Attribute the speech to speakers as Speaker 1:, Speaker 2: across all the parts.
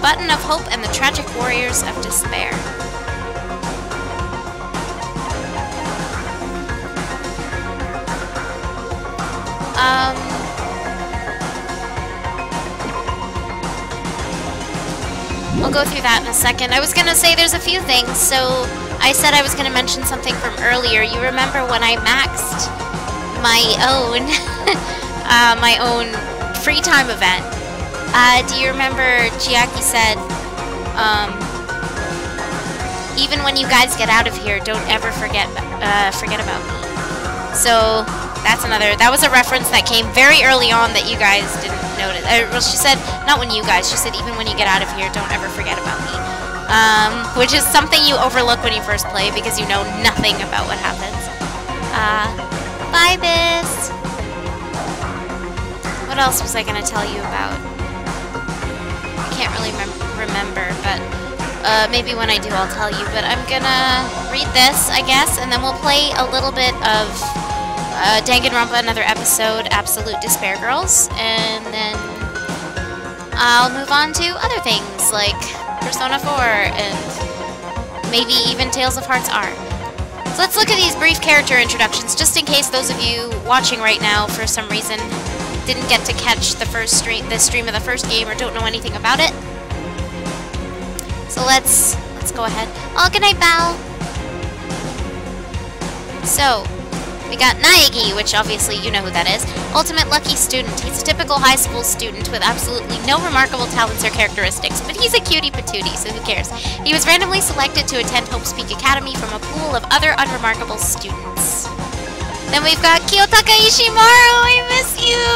Speaker 1: button of hope and the tragic warriors of despair. We'll go through that in a second. I was gonna say there's a few things, so I said I was gonna mention something from earlier. You remember when I maxed my own my own free time event? Do you remember Chiaki said, even when you guys get out of here, don't ever forget about me. So that was a reference that came very early on that you guys didn't notice. Well, she said, not when you guys, she said even when you get out of here, don't ever forget about me. Which is something you overlook when you first play because you know nothing about what happens. Bye, Biz! What else was I going to tell you about? I can't really remember, but maybe when I do I'll tell you. But I'm gonna read this, I guess, and then we'll play a little bit of Danganronpa, another episode, Absolute Despair Girls, and then I'll move on to other things like Persona 4 and maybe even Tales of Hearts R. So let's look at these brief character introductions, just in case those of you watching right now for some reason didn't get to catch the stream of the first game or don't know anything about it. So let's go ahead. Oh, good night, Bao. So, we got Naegi, which obviously you know who that is. Ultimate lucky student. He's a typical high school student with absolutely no remarkable talents or characteristics, but he's a cutie patootie, so who cares? He was randomly selected to attend Hope's Peak Academy from a pool of other unremarkable students. Then we've got Kiyotaka Ishimaru, I miss you!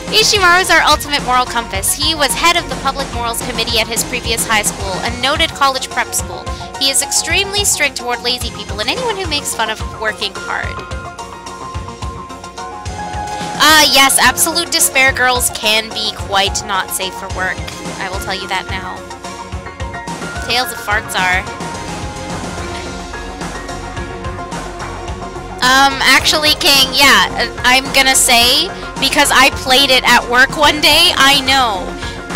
Speaker 1: Ishimaru is our ultimate moral compass. He was head of the Public Morals Committee at his previous high school, a noted college prep school. He is extremely strict toward lazy people and anyone who makes fun of working hard. Yes, Absolute Despair Girls can be quite not safe for work. I will tell you that now. Tales of Farts are. Actually, King, yeah, I'm gonna say, because I played it at work one day, I know.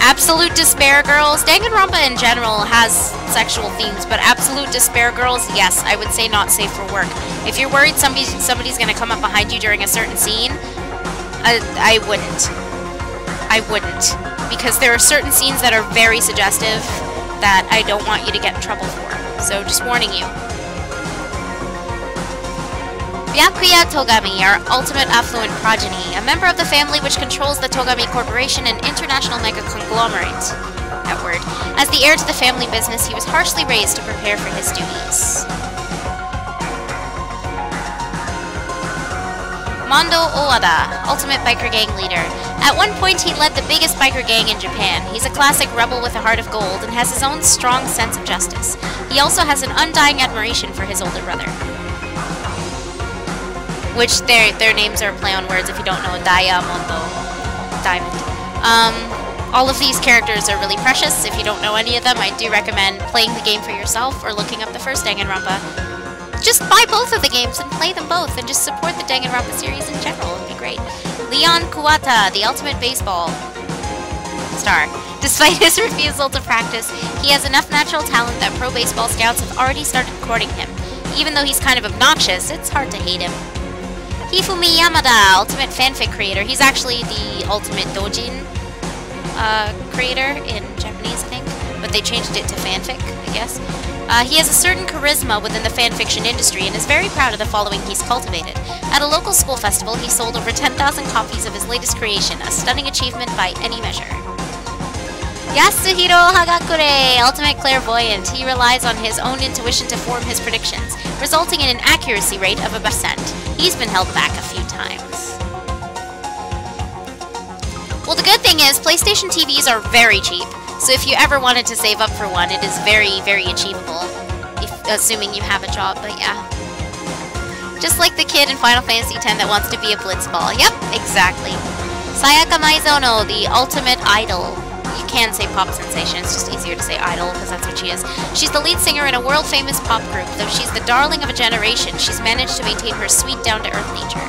Speaker 1: Absolute Despair Girls, Danganronpa in general has sexual themes, but Absolute Despair Girls, yes, I would say not safe for work. If you're worried somebody's gonna come up behind you during a certain scene, I wouldn't. I wouldn't. Because there are certain scenes that are very suggestive that I don't want you to get in trouble for. So, just warning you. Byakuya Togami, our ultimate affluent progeny, a member of the family which controls the Togami Corporation, an international mega-conglomerate. That word. As the heir to the family business, he was harshly raised to prepare for his duties. Mondo Owada, ultimate biker gang leader. At one point, he led the biggest biker gang in Japan. He's a classic rebel with a heart of gold and has his own strong sense of justice. He also has an undying admiration for his older brother. Which their names are a play on words if you don't know. Diamondo. Diamond. All of these characters are really precious. If you don't know any of them, I do recommend playing the game for yourself or looking up the first Danganronpa. Just buy both of the games and play them both and just support the Danganronpa series in general. It'd be great. Leon Kuwata, the ultimate baseball star. Despite his refusal to practice, he has enough natural talent that pro baseball scouts have already started courting him. Even though he's kind of obnoxious, it's hard to hate him. Hifumi Yamada, ultimate fanfic creator. He's actually the ultimate doujin creator in Japanese, I think. But they changed it to fanfic, I guess. He has a certain charisma within the fanfiction industry and is very proud of the following he's cultivated. At a local school festival, he sold over 10,000 copies of his latest creation, a stunning achievement by any measure. Yasuhiro Hagakure, ultimate clairvoyant. He relies on his own intuition to form his predictions, resulting in an accuracy rate of about 1%. He's been held back a few times. Well, the good thing is, PlayStation TVs are very cheap, so if you ever wanted to save up for one, it is very, very achievable, assuming you have a job, but yeah. Just like the kid in Final Fantasy X that wants to be a blitzball. Yep, exactly. Sayaka Maizono, the ultimate idol. You can say pop sensation, it's just easier to say idol because that's what she is. She's the lead singer in a world-famous pop group. Though she's the darling of a generation, she's managed to maintain her sweet, down-to-earth nature.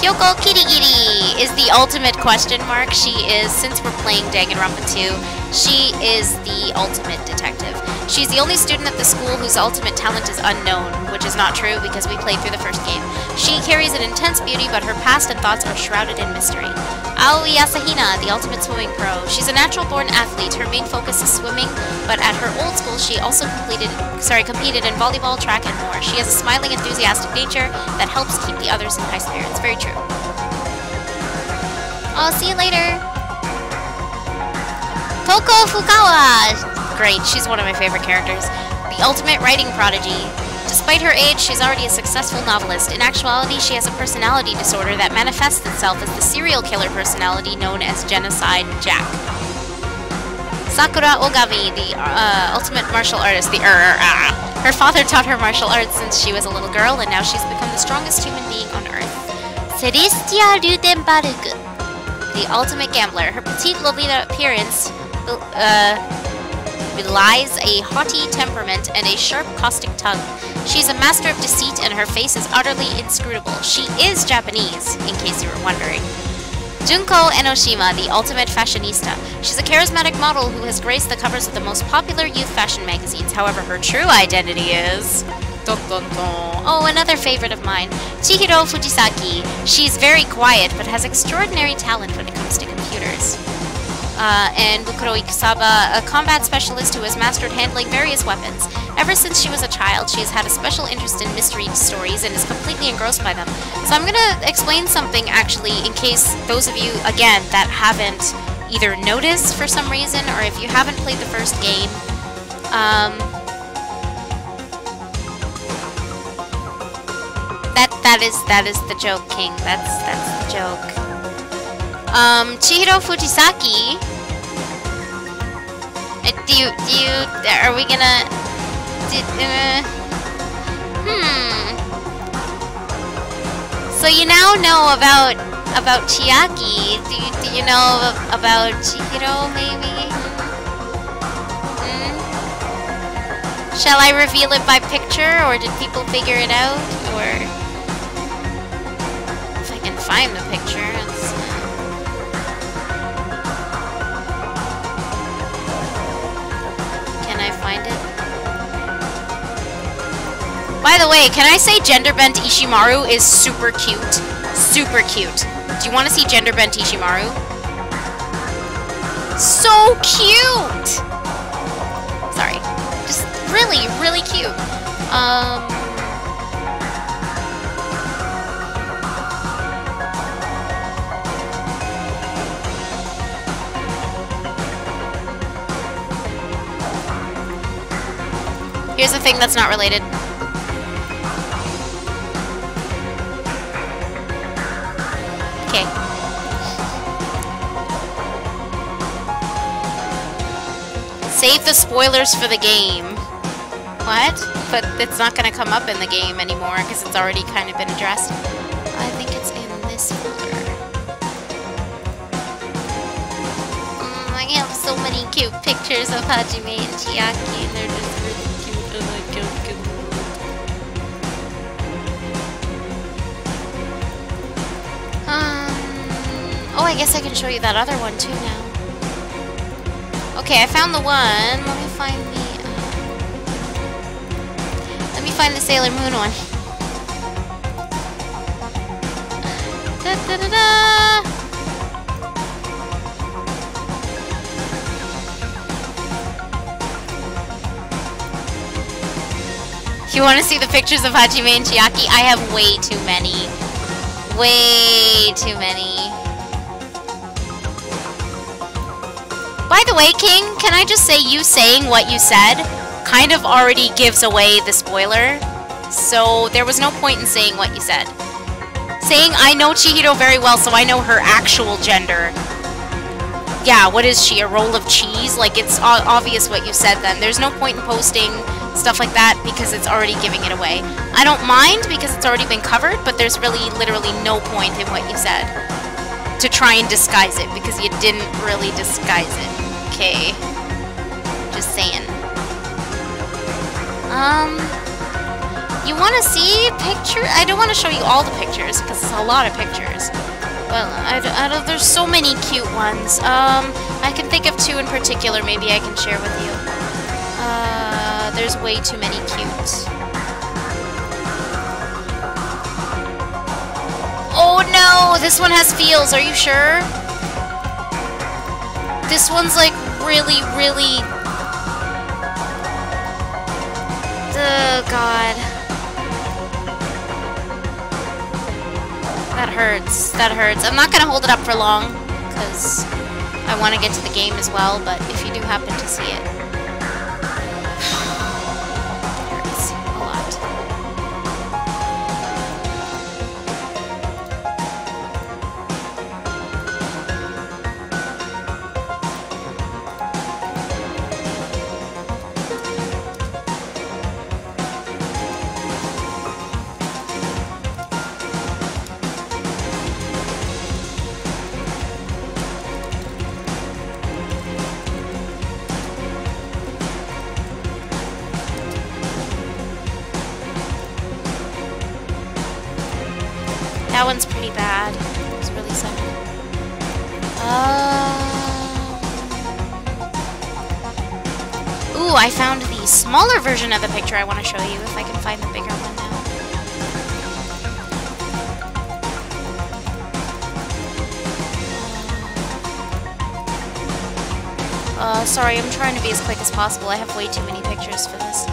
Speaker 1: Kyoko Kirigiri is the ultimate question mark. She is, since we're playing Dangan Ronpa 2, she is the ultimate detective. She's the only student at the school whose ultimate talent is unknown, which is not true because we played through the first game. She carries an intense beauty, but her past and thoughts are shrouded in mystery. Aoi Asahina, the ultimate swimming pro. She's a natural-born athlete. Her main focus is swimming, but at her old school, she also competed in volleyball, track, and more. She has a smiling, enthusiastic nature that helps keep the others in high spirits. Very true. I'll see you later. Toko Fukawa! Great, she's one of my favorite characters. The ultimate writing prodigy. Despite her age, she's already a successful novelist. In actuality, she has a personality disorder that manifests itself as the serial killer personality known as Genocide Jack. Sakura Ogami, the ultimate martial artist. Her father taught her martial arts since she was a little girl, and now she's become the strongest human being on Earth. Celestia Rudenbarg, the ultimate gambler. Her petite Lolita appearance belies a haughty temperament and a sharp, caustic tongue. She's a master of deceit, and her face is utterly inscrutable. She is Japanese, in case you were wondering. Junko Enoshima, the ultimate fashionista. She's a charismatic model who has graced the covers of the most popular youth fashion magazines. However, her true identity is... Dun, dun, dun. Oh, another favorite of mine, Chihiro Fujisaki. She's very quiet, but has extraordinary talent when it comes to computers. And Bukuro Ikusaba, a combat specialist who has mastered handling various weapons. Ever since she was a child, she has had a special interest in mystery stories and is completely engrossed by them. So I'm gonna explain something, actually, in case those of you, again, that haven't either noticed for some reason, or if you haven't played the first game. That is the joke, King. That's the joke. Chihiro Fujisaki. Are we gonna? So you now know about Chiaki. Do you know about Chihiro, maybe? Shall I reveal it by picture, or did people figure it out, or? If I can find the picture. Find it. By the way, can I say gender bent Ishimaru is super cute? Super cute. Do you want to see gender bent Ishimaru? So cute! Sorry. Just really, really cute. Here's the thing that's not related. Okay. Save the spoilers for the game. What? But it's not going to come up in the game anymore because it's already kind of been addressed. I think it's in this folder. I have so many cute pictures of Hajime and Chiaki, and they're just really cute. Oh, I guess I can show you that other one too now. Okay, I found the one. Let me find the Sailor Moon one. Da da da da. You want to see the pictures of Hajime and Chiaki? I have way too many. Way too many. By the way, King, can I just say you saying what you said kind of already gives away the spoiler? So there was no point in saying what you said. Saying I know Chihiro very well, so I know her actual gender. Yeah, what is she, a roll of cheese? Like, it's obvious what you said then. There's no point in posting stuff like that because it's already giving it away. I don't mind because it's already been covered, but there's really, literally no point in what you said to try and disguise it because you didn't really disguise it. Okay. Just saying. You want to see pictures? I don't want to show you all the pictures because it's a lot of pictures. Well, there's so many cute ones. I can think of two in particular maybe I can share with you. There's way too many cute. Oh no! This one has feels, are you sure? This one's like really, really... Oh god. That hurts. That hurts. I'm not gonna hold it up for long, because I want to get to the game as well, but if you do happen to see it, it hurts a lot. That one's pretty bad. It's really sad. Ooh, I found the smaller version of the picture I want to show you, if I can find the bigger one now. Sorry, I'm trying to be as quick as possible. I have way too many pictures for this.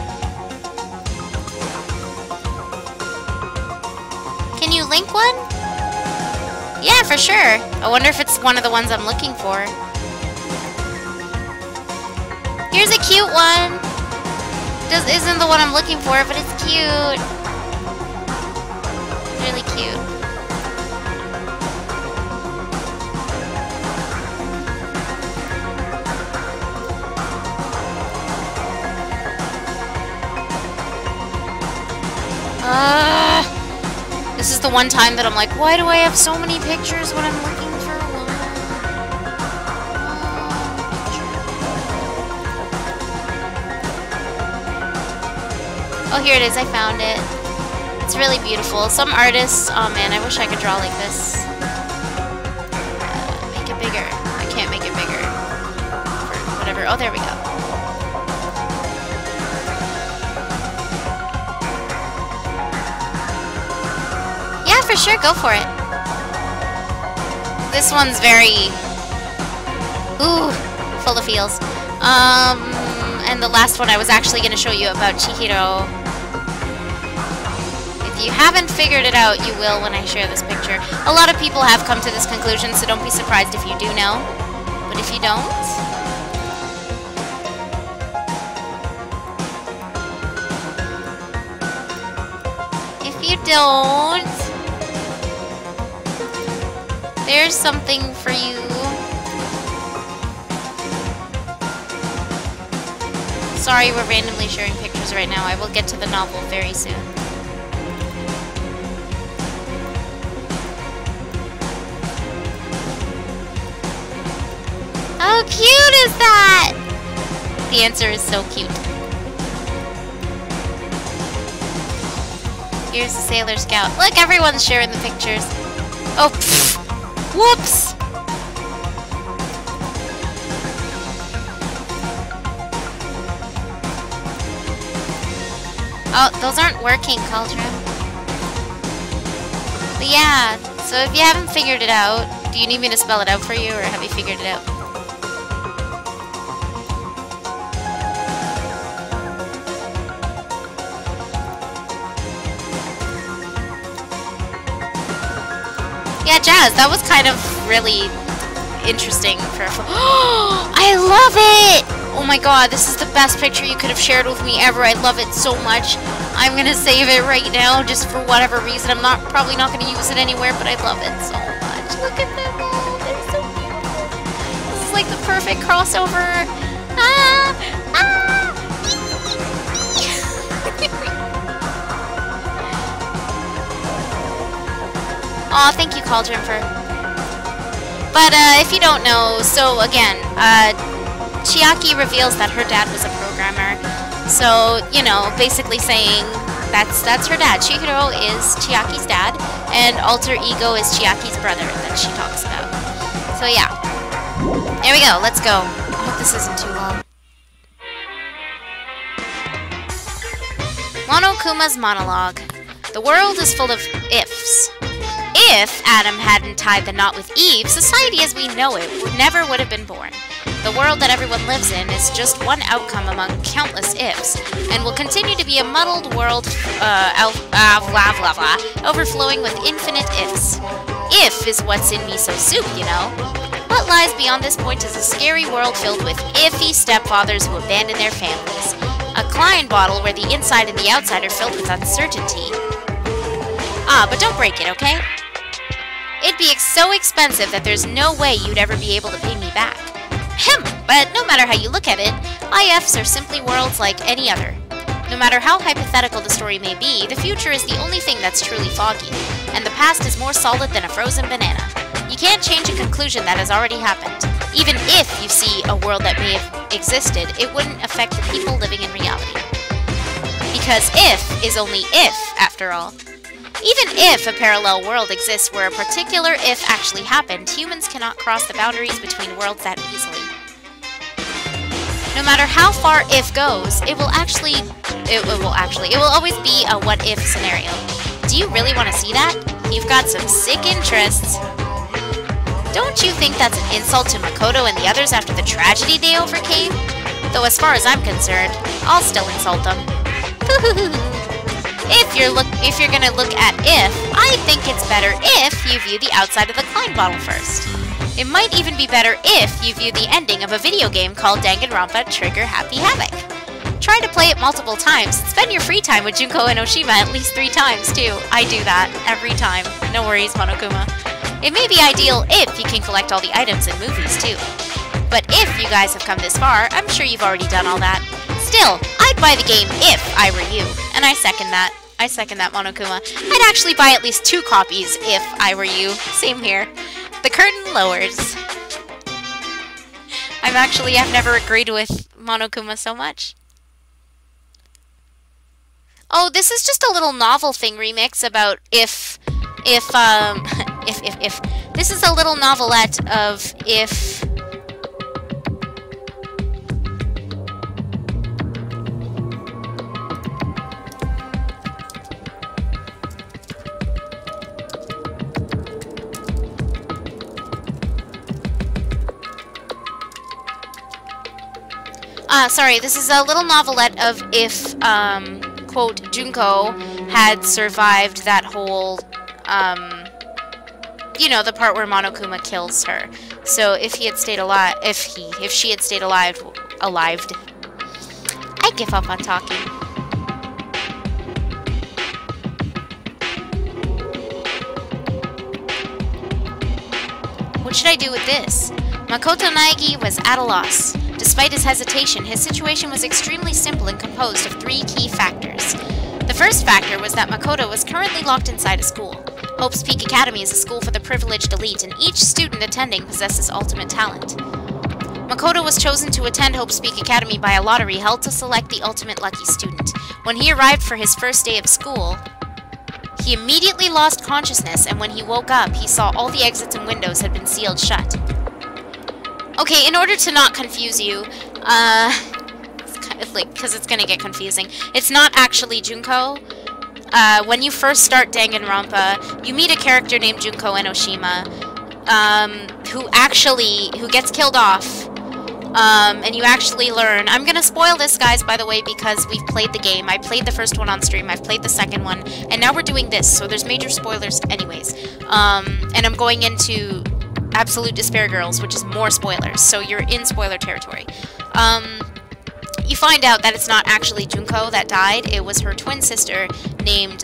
Speaker 1: Can you link one? Yeah, for sure. I wonder if it's one of the ones I'm looking for. Here's a cute one. Isn't the one I'm looking for, but it's cute. Really cute. This is the one time that I'm like, why do I have so many pictures when I'm looking for one? Oh, here it is. I found it. It's really beautiful. Some artists, oh man, I wish I could draw like this. Make it bigger. I can't make it bigger. Or whatever. Oh, there we go. For sure, go for it. This one's very... Ooh, full of feels. And the last one I was actually going to show you about Chihiro. If you haven't figured it out, you will when I share this picture. A lot of people have come to this conclusion, so don't be surprised if you do know. But if you don't... If you don't... There's something for you. Sorry, we're randomly sharing pictures right now. I will get to the novel very soon. How cute is that? The answer is so cute. Here's the Sailor Scout. Look, everyone's sharing the pictures. Oh, pfft. Whoops! Oh, those aren't working, Cauldron. But yeah, so if you haven't figured it out, do you need me to spell it out for you, or have you figured it out? Yeah, Jazz, that was kind of really interesting for a I love it! Oh my god, this is the best picture you could have shared with me ever. I love it so much. I'm gonna save it right now, just for whatever reason. I'm probably not gonna use it anywhere, but I love it so much. Look at them all. They're so beautiful. This is like the perfect crossover. Ah! Ah! Aw, thank you, Cauldron, for... But, if you don't know, so, again, Chiaki reveals that her dad was a programmer. So, you know, basically saying That's her dad. Chihiro is Chiaki's dad, and alter ego is Chiaki's brother that she talks about. So yeah. There we go, let's go. I hope this isn't too long. Monokuma's monologue. The world is full of ifs. If Adam hadn't tied the knot with Eve, society as we know it never would have been born. The world that everyone lives in is just one outcome among countless ifs, and will continue to be a muddled world, blah blah blah, overflowing with infinite ifs. If is what's in miso soup, you know. What lies beyond this point is a scary world filled with iffy stepfathers who abandon their families. A Klein bottle where the inside and the outside are filled with uncertainty. But don't break it, okay? It'd be so expensive that there's no way you'd ever be able to pay me back. But no matter how you look at it, IFs are simply worlds like any other. No matter how hypothetical the story may be, the future is the only thing that's truly foggy, and the past is more solid than a frozen banana. You can't change a conclusion that has already happened. Even if you see a world that may have existed, it wouldn't affect the people living in reality. Because if is only if, after all. Even if a parallel world exists where a particular if actually happened, humans cannot cross the boundaries between worlds that easily. No matter how far if goes, it will always be a what if scenario. Do you really want to see that? You've got some sick interests. Don't you think that's an insult to Makoto and the others after the tragedy they overcame? Though as far as I'm concerned, I'll still insult them. If you're gonna look at if, I think it's better if you view the outside of the Klein bottle first. It might even be better if you view the ending of a video game called Danganronpa Trigger Happy Havoc. Try to play it multiple times. Spend your free time with Junko and Oshima at least 3 times, too. I do that every time. No worries, Monokuma. It may be ideal if you can collect all the items in movies, too. But if you guys have come this far, I'm sure you've already done all that. Still, I'd buy the game if I were you. And I second that. I second that, Monokuma. I'd actually buy at least 2 copies if I were you. Same here. The curtain lowers. I've never agreed with Monokuma so much. Oh, this is just a little novel thing remix about if. This is a little novelette of if. Sorry, this is a little novelette of if, quote, Junko had survived that whole, you know, the part where Monokuma kills her. So if he had stayed alive, if she had stayed alive, I give up on talking. What should I do with this? Makoto Naegi was at a loss. Despite his hesitation, his situation was extremely simple and composed of 3 key factors. The first factor was that Makoto was currently locked inside a school. Hope's Peak Academy is a school for the privileged elite, and each student attending possesses ultimate talent. Makoto was chosen to attend Hope's Peak Academy by a lottery held to select the ultimate lucky student. When he arrived for his first day of school, he immediately lost consciousness, and when he woke up, he saw all the exits and windows had been sealed shut. Okay, in order to not confuse you, it's kind of like, because it's gonna get confusing. It's not actually Junko. When you first start Danganronpa, you meet a character named Junko Enoshima, who gets killed off. And you actually learn. I'm gonna spoil this, guys, by the way, because we've played the game. I played the first one on stream, I've played the second one, and now we're doing this, so there's major spoilers anyways. And I'm going into Absolute Despair Girls, which is more spoilers, so you're in spoiler territory. You find out that it's not actually Junko that died, it was her twin sister named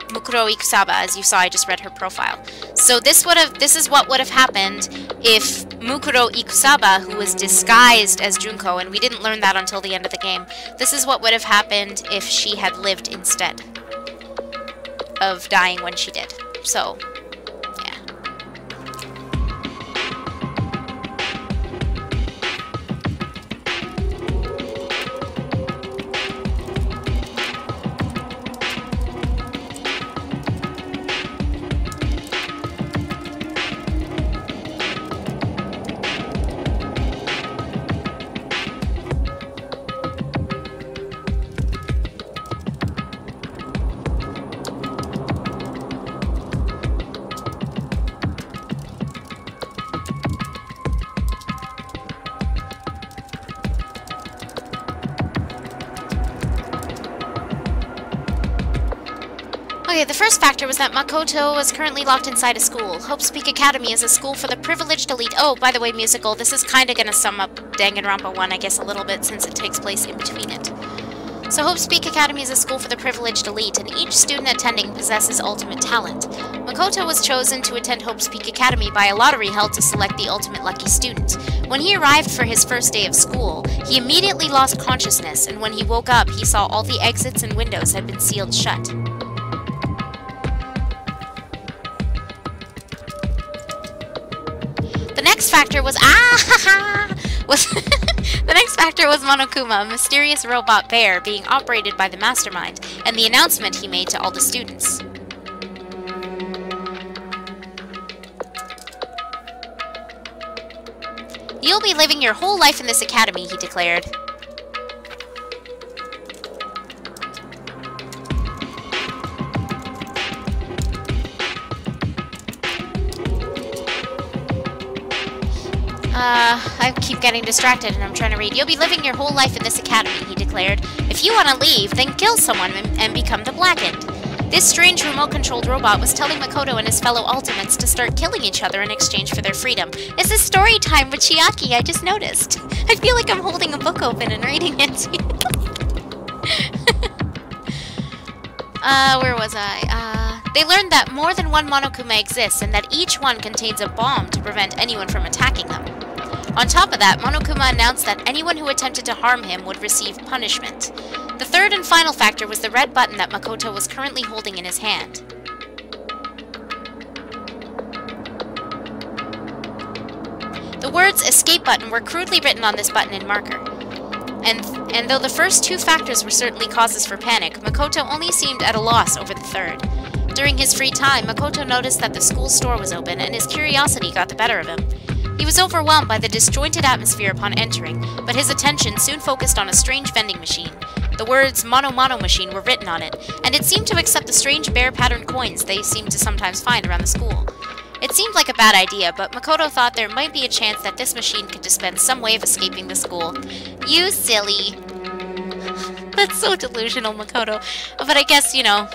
Speaker 1: Mukuro Ikusaba. As you saw, I just read her profile. So this is what would have happened if Mukuro Ikusaba, who was disguised as Junko, and we didn't learn that until the end of the game, this is what would have happened if she had lived instead of dying when she did. So Okay, the first factor was that Makoto was currently locked inside a school. Hope's Peak Academy is a school for the privileged elite. Oh, by the way, musical, this is kind of going to sum up Danganronpa 1, I guess, a little bit since it takes place in between it. So Hope's Peak Academy is a school for the privileged elite, and each student attending possesses ultimate talent. Makoto was chosen to attend Hope's Peak Academy by a lottery held to select the ultimate lucky student. When he arrived for his first day of school, he immediately lost consciousness, and when he woke up, he saw all the exits and windows had been sealed shut. The next factor was the next factor was Monokuma, a mysterious robot bear being operated by the mastermind, and the announcement he made to all the students. You'll be living your whole life in this academy, he declared. I keep getting distracted and I'm trying to read. You'll be living your whole life in this academy, he declared. If you want to leave, then kill someone and become the Blackened. This strange remote-controlled robot was telling Makoto and his fellow Ultimates to start killing each other in exchange for their freedom. This is story time with Chiaki, I just noticed. I feel like I'm holding a book open and reading it. Where was I? They learned that more than one Monokuma exists and that each one contains a bomb to prevent anyone from attacking them. On top of that, Monokuma announced that anyone who attempted to harm him would receive punishment. The third and final factor was the red button that Makoto was currently holding in his hand. The words escape button were crudely written on this button in marker. And though the first two factors were certainly causes for panic, Makoto only seemed at a loss over the third. During his free time, Makoto noticed that the school store was open, and his curiosity got the better of him. He was overwhelmed by the disjointed atmosphere upon entering, but his attention soon focused on a strange vending machine. The words Mono Mono Machine were written on it, and it seemed to accept the strange bear-patterned coins they seemed to sometimes find around the school. It seemed like a bad idea, but Makoto thought there might be a chance that this machine could dispense some way of escaping the school. You silly. That's so delusional, Makoto. But I guess, you know,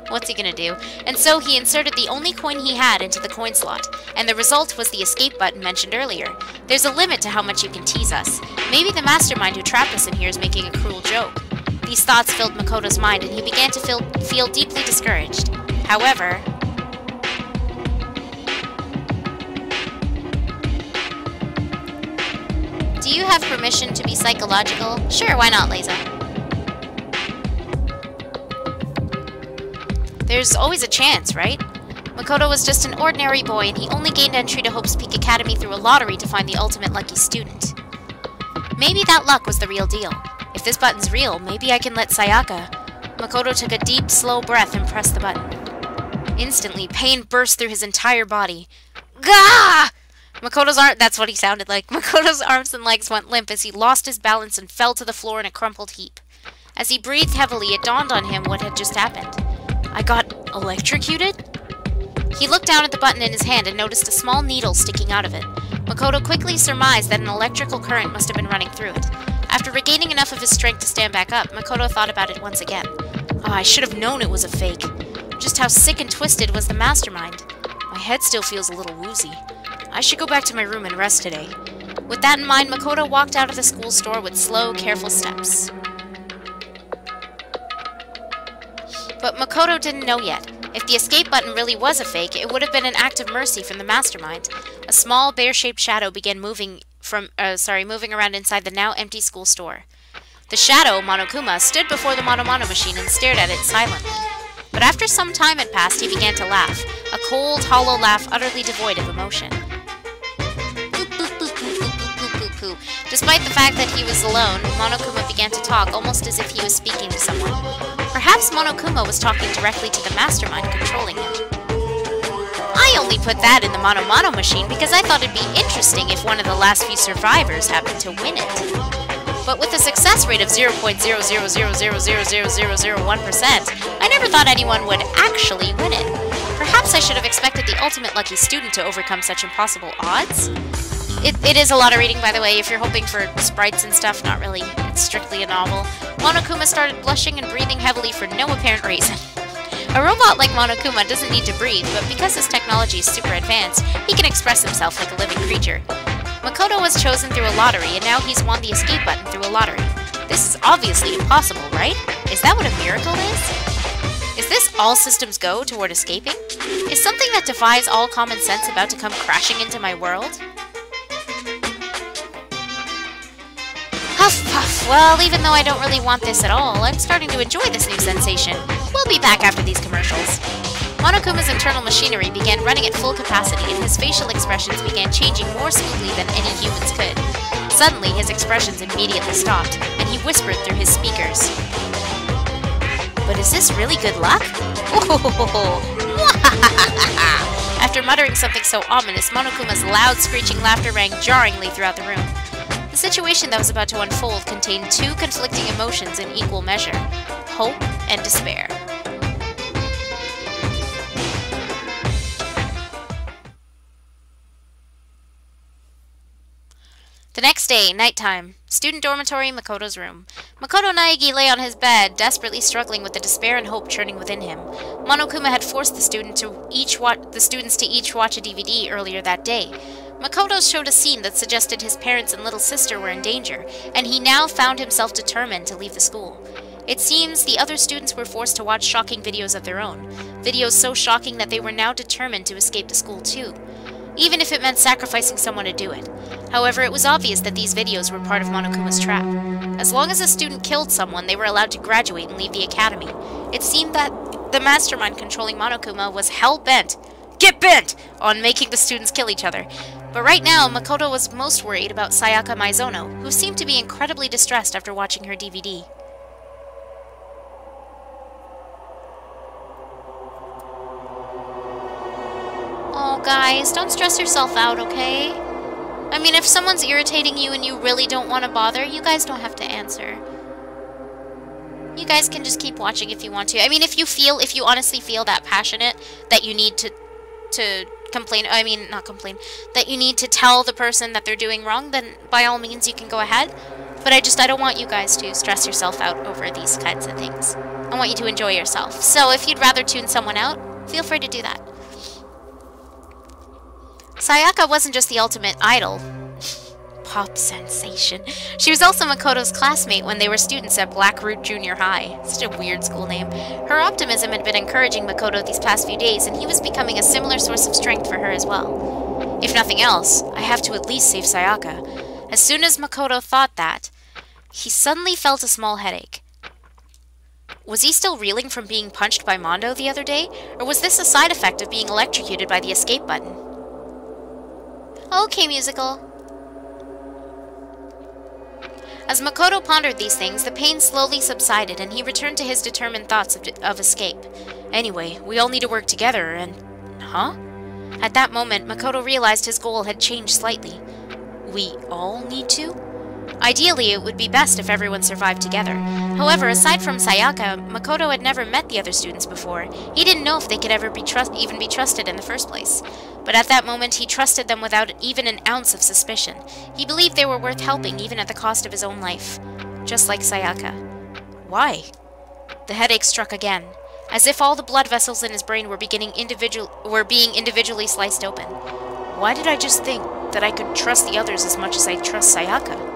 Speaker 1: what's he gonna do? And so he inserted the only coin he had into the coin slot, and the result was the escape button mentioned earlier. There's a limit to how much you can tease us. Maybe the mastermind who trapped us in here is making a cruel joke. These thoughts filled Makoto's mind, and he began to feel deeply discouraged. However... Do you have permission to be psychological? Sure, why not, Leza? There's always a chance, right? Makoto was just an ordinary boy, and he only gained entry to Hope's Peak Academy through a lottery to find the ultimate lucky student. Maybe that luck was the real deal. If this button's real, maybe I can let Sayaka... Makoto took a deep, slow breath and pressed the button. Instantly, pain burst through his entire body. Gah! That's what he sounded like. Makoto's arms and legs went limp as he lost his balance and fell to the floor in a crumpled heap. As he breathed heavily, it dawned on him what had just happened. I got electrocuted? He looked down at the button in his hand and noticed a small needle sticking out of it. Makoto quickly surmised that an electrical current must have been running through it. After regaining enough of his strength to stand back up, Makoto thought about it once again. Oh, I should have known it was a fake. Just how sick and twisted was the mastermind. My head still feels a little woozy. I should go back to my room and rest today. With that in mind, Makoto walked out of the school store with slow, careful steps. But Makoto didn't know yet. If the escape button really was a fake, it would have been an act of mercy from the mastermind. A small, bear-shaped shadow began moving around inside the now empty school store. The shadow, Monokuma, stood before the Mono Mono machine and stared at it silently. But after some time had passed, he began to laugh, a cold, hollow laugh utterly devoid of emotion. Despite the fact that he was alone, Monokuma began to talk almost as if he was speaking to someone. Perhaps Monokuma was talking directly to the mastermind controlling him. I only put that in the Mono Mono machine because I thought it'd be interesting if one of the last few survivors happened to win it. But with a success rate of 0.000000001%, I never thought anyone would actually win it. Perhaps I should have expected the ultimate lucky student to overcome such impossible odds? It is a lot of reading, by the way, if you're hoping for sprites and stuff, not really. It's strictly a novel. Monokuma started blushing and breathing heavily for no apparent reason. A robot like Monokuma doesn't need to breathe, but because his technology is super advanced, he can express himself like a living creature. Makoto was chosen through a lottery, and now he's won the escape button through a lottery. This is obviously impossible, right? Is that what a miracle is? Is this all systems go toward escaping? Is something that defies all common sense about to come crashing into my world? Huff puff. Well, even though I don't really want this at all, I'm starting to enjoy this new sensation. We'll be back after these commercials. Monokuma's internal machinery began running at full capacity, and his facial expressions began changing more smoothly than any humans could. Suddenly, his expressions immediately stopped, and he whispered through his speakers. But is this really good luck? After muttering something so ominous, Monokuma's loud, screeching laughter rang jarringly throughout the room. The situation that was about to unfold contained two conflicting emotions in equal measure: hope and despair. The next day, nighttime. Student dormitory, Makoto's room. Makoto Naegi lay on his bed, desperately struggling with the despair and hope churning within him. Monokuma had forced the students to each watch a DVD earlier that day. Makoto showed a scene that suggested his parents and little sister were in danger, and he now found himself determined to leave the school. It seems the other students were forced to watch shocking videos of their own. Videos so shocking that they were now determined to escape the school too, even if it meant sacrificing someone to do it. However, it was obvious that these videos were part of Monokuma's trap. As long as a student killed someone, they were allowed to graduate and leave the academy. It seemed that the mastermind controlling Monokuma was hell-bent, on making the students kill each other. But right now, Makoto was most worried about Sayaka Maizono, who seemed to be incredibly distressed after watching her DVD. Oh, guys, don't stress yourself out, okay? I mean, if someone's irritating you and you really don't want to bother, you guys don't have to answer. You guys can just keep watching if you want to. I mean, if you honestly feel that passionate that you need to complain, not complain, that you need to tell the person that they're doing wrong, then by all means you can go ahead. But I don't want you guys to stress yourself out over these kinds of things. I want you to enjoy yourself. So if you'd rather tune someone out, feel free to do that. Sayaka wasn't just the ultimate idol. Pop sensation. She was also Makoto's classmate when they were students at Blackroot Junior High. Such a weird school name. Her optimism had been encouraging Makoto these past few days, and he was becoming a similar source of strength for her as well. If nothing else, I have to at least save Sayaka. As soon as Makoto thought that, he suddenly felt a small headache. Was he still reeling from being punched by Mondo the other day, or was this a side effect of being electrocuted by the escape button? Okay, musical. As Makoto pondered these things, the pain slowly subsided, and he returned to his determined thoughts of escape. Anyway, we all need to work together, and... Huh? At that moment, Makoto realized his goal had changed slightly. We all need to? Ideally, it would be best if everyone survived together. However, aside from Sayaka, Makoto had never met the other students before. He didn't know if they could ever even be trusted in the first place. But at that moment, he trusted them without even an ounce of suspicion. He believed they were worth helping, even at the cost of his own life. Just like Sayaka. Why? The headache struck again, as if all the blood vessels in his brain were being individually sliced open. Why did I just think that I could trust the others as much as I trust Sayaka?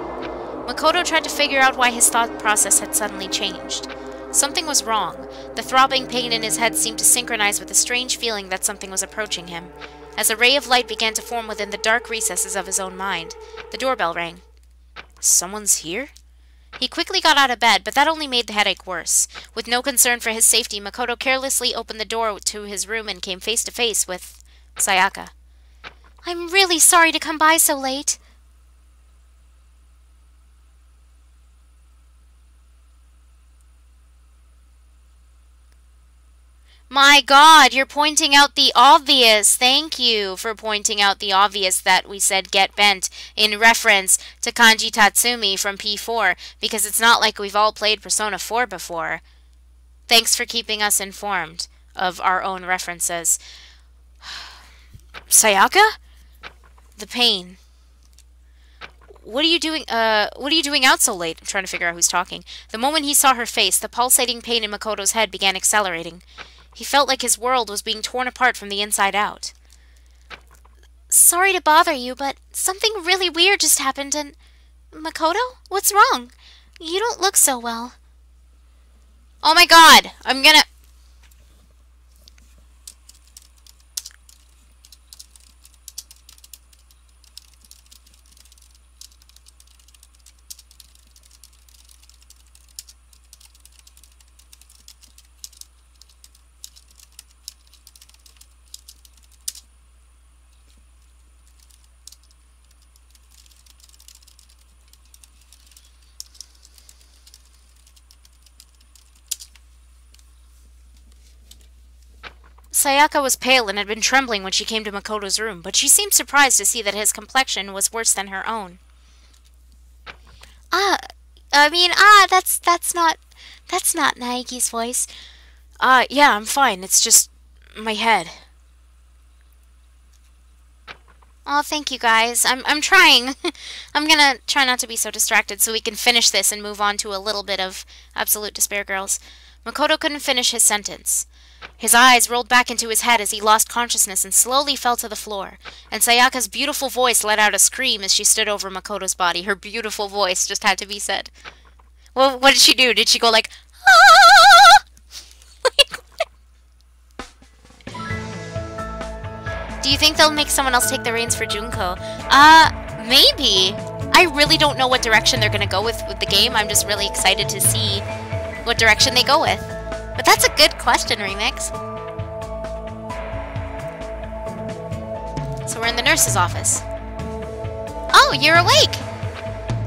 Speaker 1: Makoto tried to figure out why his thought process had suddenly changed. Something was wrong. The throbbing pain in his head seemed to synchronize with a strange feeling that something was approaching him. As a ray of light began to form within the dark recesses of his own mind, the doorbell rang. Someone's here? He quickly got out of bed, but that only made the headache worse. With no concern for his safety, Makoto carelessly opened the door to his room and came face to face with Sayaka. I'm really sorry to come by so late. My God, you're pointing out the obvious. Thank you for pointing out the obvious that we said get bent in reference to Kanji Tatsumi from P4, because it's not like we've all played Persona 4 before. Thanks for keeping us informed of our own references. Sayaka? The pain. What are you doing out so late? I'm trying to figure out who's talking. The moment he saw her face, the pulsating pain in Makoto's head began accelerating. He felt like his world was being torn apart from the inside out. Sorry to bother you, but something really weird just happened and... Makoto? What's wrong? You don't look so well. Oh my god! I'm gonna... Sayaka was pale and had been trembling when she came to Makoto's room, but she seemed surprised to see that his complexion was worse than her own. That's not Naiki's voice. Yeah, I'm fine. It's just my head. Oh, thank you guys. I'm trying. I'm gonna try not to be so distracted so we can finish this and move on to a little bit of Absolute Despair Girls. Makoto couldn't finish his sentence. His eyes rolled back into his head as he lost consciousness and slowly fell to the floor, and Sayaka's beautiful voice let out a scream as she stood over Makoto's body. Her beautiful voice just had to be said. Well, what did she do? Did she go like, ah! Do you think they'll make someone else take the reins for Junko? Maybe. I really don't know what direction they're gonna go with the game. I'm just really excited to see what direction they go with. But that's a good question, Remix. So we're in the nurse's office. Oh, you're awake!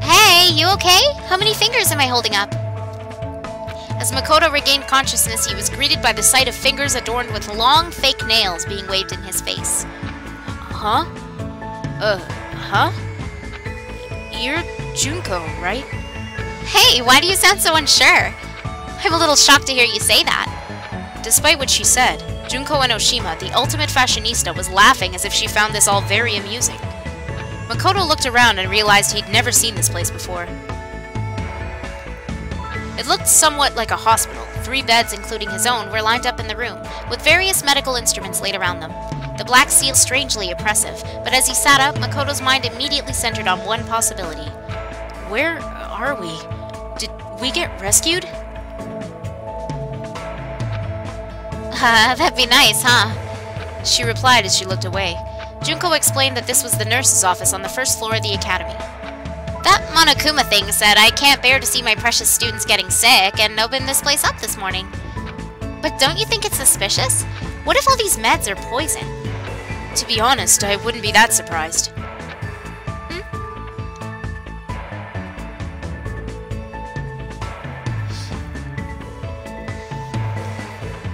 Speaker 1: Hey, you okay? How many fingers am I holding up? As Makoto regained consciousness, he was greeted by the sight of fingers adorned with long, fake nails being waved in his face. Huh? Huh? You're Junko, right? Hey, why do you sound so unsure? I'm a little shocked to hear you say that. Despite what she said, Junko Enoshima, the ultimate fashionista, was laughing as if she found this all very amusing. Makoto looked around and realized he'd never seen this place before. It looked somewhat like a hospital. 3 beds, including his own, were lined up in the room, with various medical instruments laid around them. The black seal strangely oppressive, but as he sat up, Makoto's mind immediately centered on one possibility. Where are we? Did we get rescued? That'd be nice, huh? She replied as she looked away. Junko explained that this was the nurse's office on the first floor of the academy. That Monokuma thing said I can't bear to see my precious students getting sick and opened this place up this morning. But don't you think it's suspicious? What if all these meds are poison? To be honest, I wouldn't be that surprised.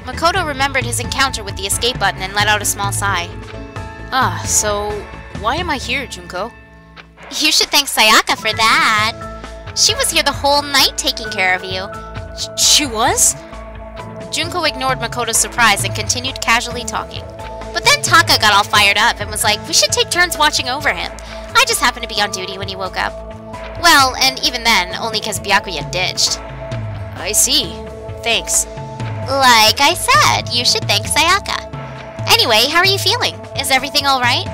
Speaker 1: Makoto remembered his encounter with the escape button and let out a small sigh. So why am I here, Junko? You should thank Sayaka for that. She was here the whole night taking care of you. She was? Junko ignored Makoto's surprise and continued casually talking. But then Taka got all fired up and was like, we should take turns watching over him. I just happened to be on duty when he woke up. Well, and even then, only because Byakuya ditched. I see. Thanks. Like I said, you should thank Sayaka. Anyway, how are you feeling? Is everything alright?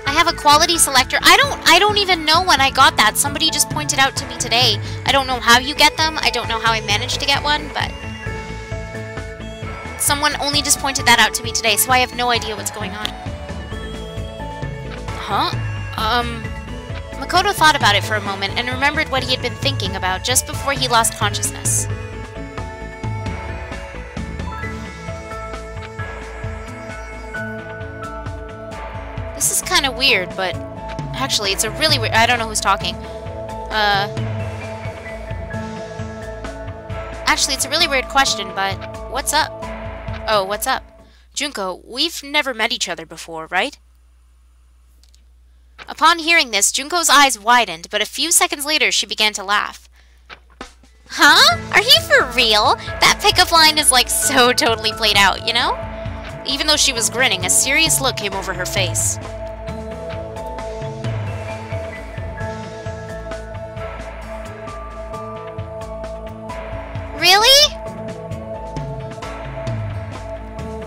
Speaker 1: I have a quality selector. I don't even know when I got that. Somebody just pointed out to me today. I don't know how you get them. I don't know how I managed to get one, but someone only just pointed that out to me today, so I have no idea what's going on. Huh? Makoto thought about it for a moment and remembered what he had been thinking about just before he lost consciousness. This is kind of weird, but actually, it's a really weird... I don't know who's talking. Actually, it's a really weird question, but what's up? Oh, what's up? Junko, we've never met each other before, right? Upon hearing this, Junko's eyes widened, but a few seconds later, she began to laugh. Huh? Are you for real? That pickup line is like so totally played out, you know? Even though she was grinning, a serious look came over her face.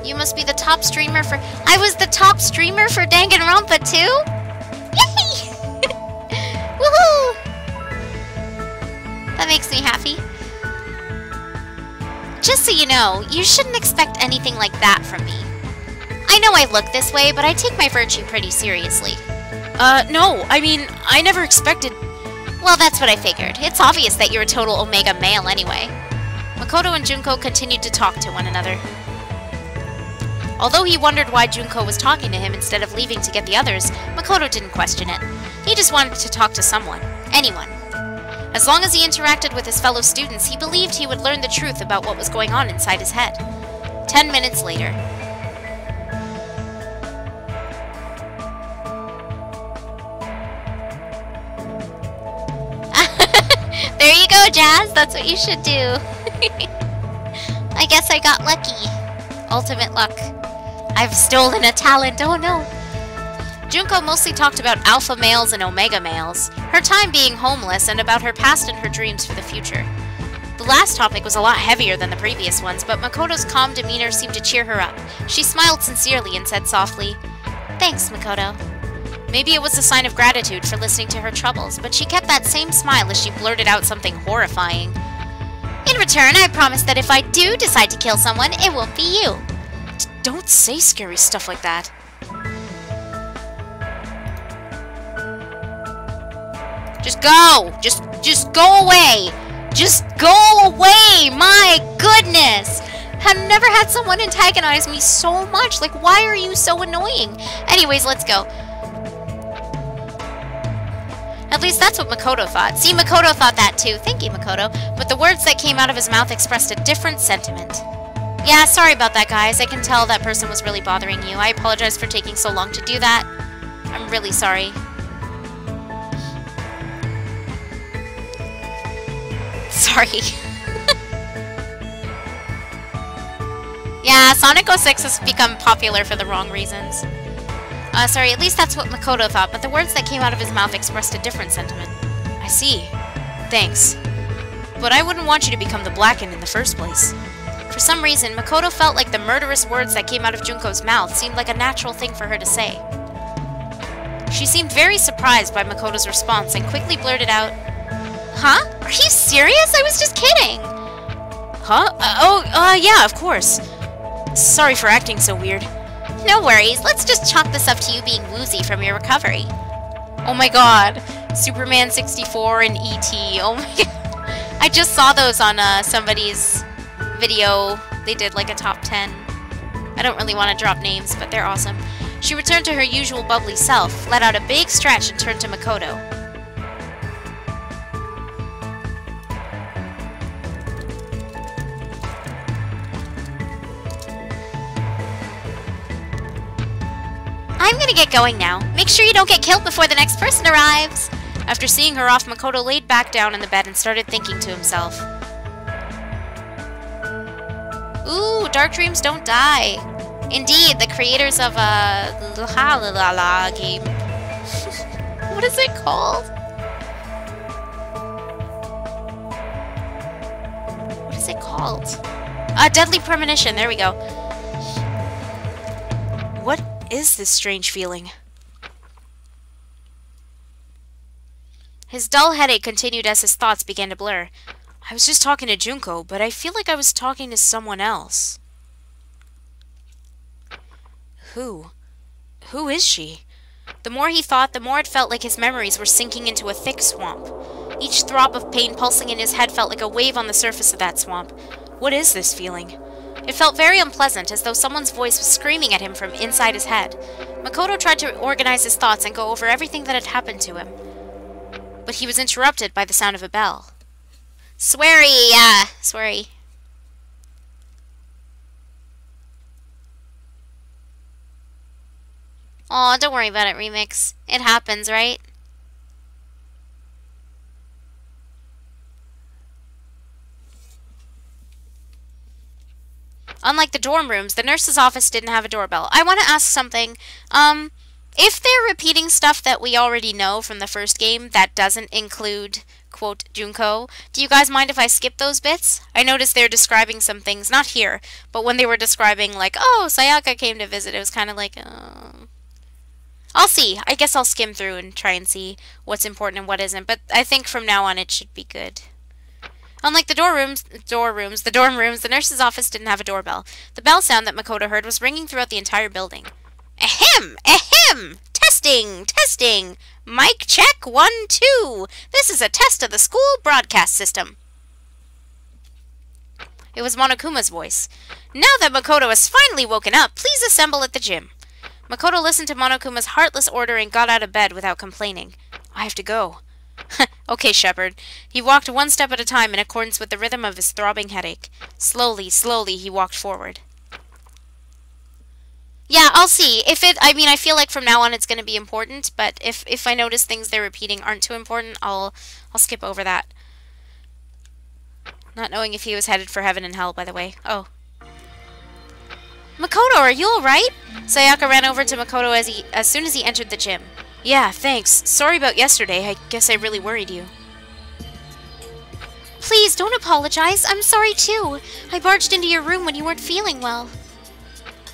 Speaker 1: You must be the top streamer for... I was the top streamer for Dangan Ronpa too? Yay! Woohoo! That makes me happy. Just so you know, you shouldn't expect anything like that from me. I know I look this way, but I take my virtue pretty seriously.
Speaker 2: No, I mean, I never expected...
Speaker 1: Well, that's what I figured. It's obvious that you're a total Omega male anyway. Makoto and Junko continued to talk to one another. Although he wondered why Junko was talking to him instead of leaving to get the others, Makoto didn't question it. He just wanted to talk to someone. Anyone. As long as he interacted with his fellow students, he believed he would learn the truth about what was going on inside his head. 10 minutes later. There you go, Jazz. That's what you should do. I guess I got lucky. Ultimate luck. I've stolen a talent. Oh no. Junko mostly talked about alpha males and omega males, her time being homeless, and about her past and her dreams for the future. The last topic was a lot heavier than the previous ones, but Makoto's calm demeanor seemed to cheer her up. She smiled sincerely and said softly, "Thanks, Makoto." Maybe it was a sign of gratitude for listening to her troubles, but she kept that same smile as she blurted out something horrifying. "In return, I promise that if I do decide to kill someone, it won't be you."
Speaker 2: Don't say scary stuff like that.
Speaker 1: Just go! Just go away! Just go away! My goodness! I've never had someone antagonize me so much. Like, why are you so annoying? Anyways, let's go. At least that's what Makoto thought. See, Makoto thought that too. Thank you, Makoto. But the words that came out of his mouth expressed a different sentiment. Yeah, sorry about that, guys. I can tell that person was really bothering you. I apologize for taking so long to do that. I'm really sorry. Sorry. Yeah, Sonic 06 has become popular for the wrong reasons. Sorry, at least that's what Makoto thought, but the words that came out of his mouth expressed a different sentiment.
Speaker 2: I see. Thanks. But I wouldn't want you to become the Blackened in the first place.
Speaker 1: For some reason, Makoto felt like the murderous words that came out of Junko's mouth seemed like a natural thing for her to say. She seemed very surprised by Makoto's response and quickly blurted out, "Huh? Are you serious? I was just kidding!"
Speaker 2: Huh? Yeah, of course. Sorry for acting so weird.
Speaker 1: No worries, let's just chalk this up to you being woozy from your recovery.
Speaker 2: Oh my god. Superman 64 and E.T. Oh my god.
Speaker 1: I just saw those on somebody's video. They did like a top 10. I don't really want to drop names, but they're awesome. She returned to her usual bubbly self, let out a big stretch, and turned to Makoto. I'm gonna get going now. Make sure you don't get killed before the next person arrives. After seeing her off, Makoto laid back down in the bed and started thinking to himself. Ooh, dark dreams don't die. Indeed, the creators of game. What is it called? What is it called? Deadly Premonition, there we go.
Speaker 2: What is this strange feeling?
Speaker 1: His dull headache continued as his thoughts began to blur.
Speaker 2: I was just talking to Junko, but I feel like I was talking to someone else. Who? Who is she?
Speaker 1: The more he thought, the more it felt like his memories were sinking into a thick swamp. Each throb of pain pulsing in his head felt like a wave on the surface of that swamp.
Speaker 2: What is this feeling?
Speaker 1: It felt very unpleasant, as though someone's voice was screaming at him from inside his head. Makoto tried to organize his thoughts and go over everything that had happened to him. But he was interrupted by the sound of a bell. Sweary, yeah, sweary. Aw, don't worry about it, Remix. It happens, right? Unlike the dorm rooms, the nurse's office didn't have a doorbell. I want to ask something. If they're repeating stuff that we already know from the first game that doesn't include quote Junko. Do you guys mind if I skip those bits? I noticed they're describing some things, not here, but when they were describing, like, oh, Sayaka came to visit, it was kind of like, I'll see. I guess I'll skim through and try and see what's important and what isn't, but I think from now on it should be good. Unlike the dorm rooms, the nurse's office didn't have a doorbell. The bell sound that Makoto heard was ringing throughout the entire building. Ahem! Ahem! Testing! Testing! Mic check 1, 2! This is a test of the school broadcast system. It was Monokuma's voice. Now that Makoto has finally woken up, please assemble at the gym. Makoto listened to Monokuma's heartless order and got out of bed without complaining. I have to go. Okay, Shepard. He walked one step at a time in accordance with the rhythm of his throbbing headache. Slowly, slowly, he walked forward. Yeah, I'll see. I feel like from now on it's going to be important, but if I notice things they're repeating aren't too important, I'll skip over that. Not knowing if he was headed for heaven and hell, by the way. Oh. Makoto, are you alright? Sayaka ran over to Makoto as soon as he entered the gym. Yeah, thanks. Sorry about yesterday. I guess I really worried you. Please, don't apologize. I'm sorry too. I barged into your room when you weren't feeling well.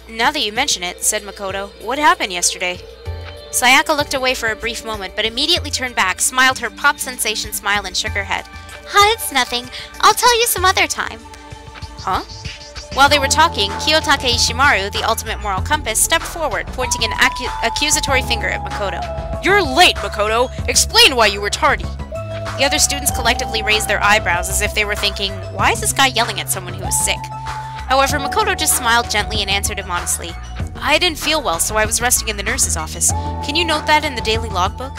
Speaker 1: Now that you mention it, said Makoto, what happened yesterday? Sayaka looked away for a brief moment, but immediately turned back, smiled her pop sensation smile, and shook her head. It's nothing. I'll tell you some other time. Huh? While they were talking, Kiyotake Ishimaru, the ultimate moral compass, stepped forward, pointing an accusatory finger at Makoto. You're late, Makoto! Explain why you were tardy! The other students collectively raised their eyebrows as if they were thinking, why is this guy yelling at someone who is sick? However, Makoto just smiled gently and answered him honestly. I didn't feel well, so I was resting in the nurse's office. Can you note that in the daily logbook?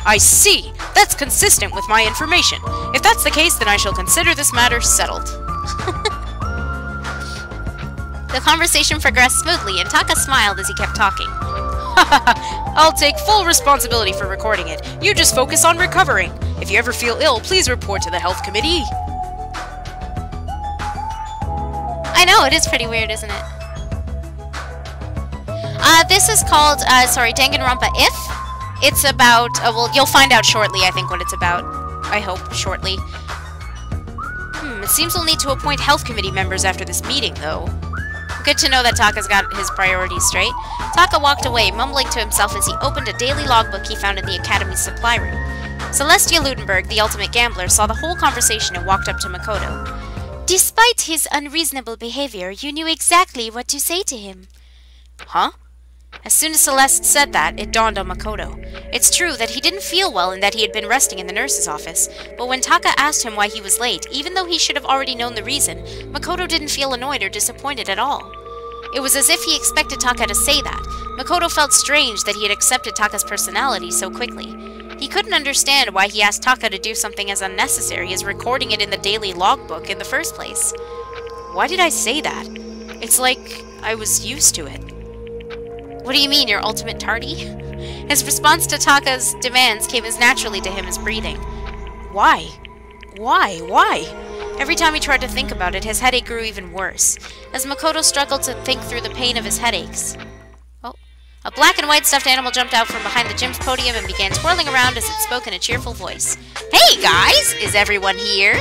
Speaker 1: I see! That's consistent with my information. If that's the case, then I shall consider this matter settled. The conversation progressed smoothly, and Taka smiled as he kept talking. I'll take full responsibility for recording it. You just focus on recovering. If you ever feel ill, please report to the health committee. I know, it is pretty weird, isn't it? This is called, Dangan Ronpa If. It's about, well, you'll find out shortly, I think, what it's about. I hope, shortly. It seems we'll need to appoint health committee members after this meeting, though. Good to know that Taka's got his priorities straight. Taka walked away, mumbling to himself as he opened a daily logbook he found in the Academy's supply room. Celestia Ludenberg, the ultimate gambler, saw the whole conversation and walked up to Makoto. Despite his unreasonable behavior, you knew exactly what to say to him. Huh? As soon as Celeste said that, it dawned on Makoto. It's true that he didn't feel well and that he had been resting in the nurse's office, but when Taka asked him why he was late, even though he should have already known the reason, Makoto didn't feel annoyed or disappointed at all. It was as if he expected Taka to say that. Makoto felt strange that he had accepted Taka's personality so quickly. He couldn't understand why he asked Taka to do something as unnecessary as recording it in the daily logbook in the first place. Why did I say that? It's like I was used to it. What do you mean, you're ultimate tardy? His response to Taka's demands came as naturally to him as breathing. Why? Why? Why? Every time he tried to think about it, his headache grew even worse. As Makoto struggled to think through the pain of his headaches. Oh, a black and white stuffed animal jumped out from behind the gym's podium and began twirling around as it spoke in a cheerful voice. Hey guys! Is everyone here?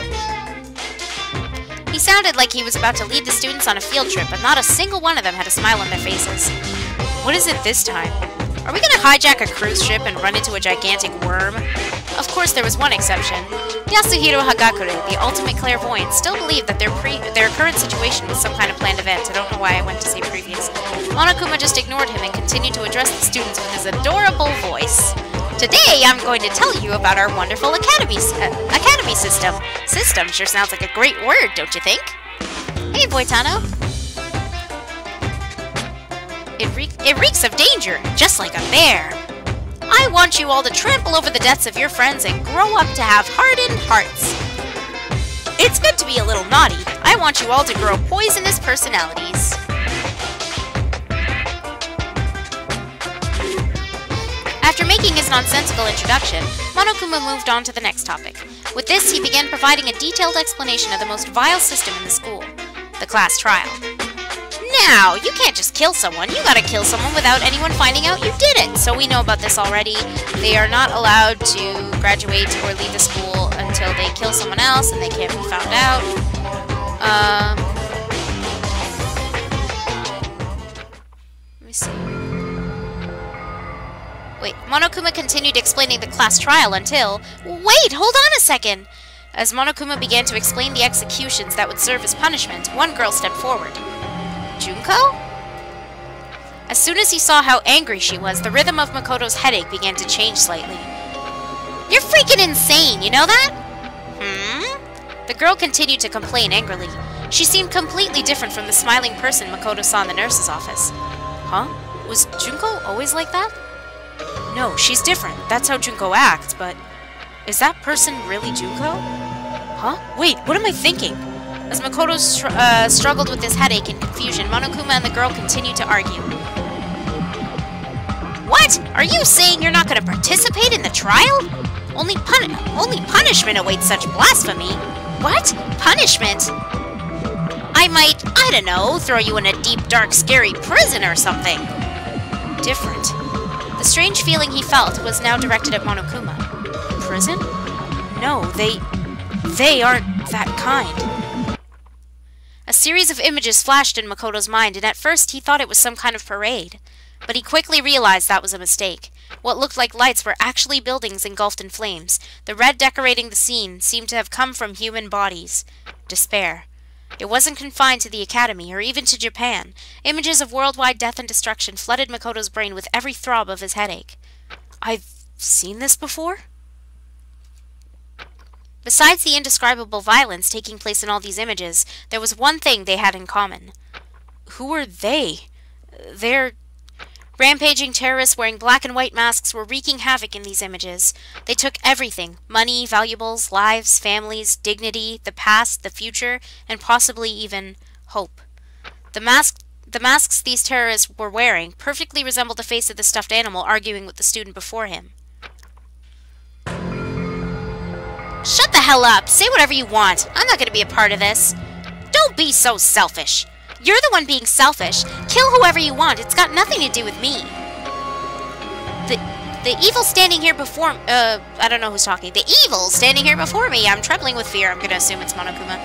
Speaker 1: He sounded like he was about to lead the students on a field trip, but not a single one of them had a smile on their faces. What is it this time? Are we going to hijack a cruise ship and run into a gigantic worm? Of course, there was one exception. Yasuhiro Hagakure, the ultimate clairvoyant, still believed that their current situation was some kind of planned event. I don't know why I went to say previous. Monokuma just ignored him and continued to address the students with his adorable voice. Today, I'm going to tell you about our wonderful academy system. System sure sounds like a great word, don't you think? Hey, Boitano. It reeks of danger, just like a bear. I want you all to trample over the deaths of your friends and grow up to have hardened hearts. It's good to be a little naughty. I want you all to grow poisonous personalities. After making his nonsensical introduction, Monokuma moved on to the next topic. With this, he began providing a detailed explanation of the most vile system in the school, the class trial. Now, you can't just kill someone. You gotta kill someone without anyone finding out you did it. So we know about this already. They are not allowed to graduate or leave the school until they kill someone else and they can't be found out. Let me see. Wait, Monokuma continued explaining the class trial until... Wait, hold on a second! As Monokuma began to explain the executions that would serve as punishment, one girl stepped forward. Junko? As soon as he saw how angry she was, the rhythm of Makoto's headache began to change slightly. You're freaking insane, you know that? The girl continued to complain angrily. She seemed completely different from the smiling person Makoto saw in the nurse's office. Huh? Was Junko always like that? No, she's different. That's how Junko acts, but... Is that person really Junko? Huh? Wait, what am I thinking? As Makoto struggled with his headache and confusion, Monokuma and the girl continued to argue. What? Are you saying you're not going to participate in the trial? Only punishment awaits such blasphemy. What? Punishment? I might, I don't know, throw you in a deep, dark, scary prison or something. Different. The strange feeling he felt was now directed at Monokuma. Prison? No, they aren't that kind. A series of images flashed in Makoto's mind, and at first he thought it was some kind of parade. But he quickly realized that was a mistake. What looked like lights were actually buildings engulfed in flames. The red decorating the scene seemed to have come from human bodies. Despair. It wasn't confined to the academy, or even to Japan. Images of worldwide death and destruction flooded Makoto's brain with every throb of his headache. I've seen this before? Besides the indescribable violence taking place in all these images, there was one thing they had in common. Who were they? They're... Rampaging terrorists wearing black and white masks were wreaking havoc in these images. They took everything: money, valuables, lives, families, dignity, the past, the future, and possibly even hope. The masks these terrorists were wearing perfectly resembled the face of the stuffed animal arguing with the student before him. Shut the hell up! Say whatever you want! I'm not going to be a part of this! Don't be so selfish! You're the one being selfish. Kill whoever you want. It's got nothing to do with me. The evil standing here before... I don't know who's talking. The evil standing here before me. I'm trembling with fear. I'm going to assume it's Monokuma.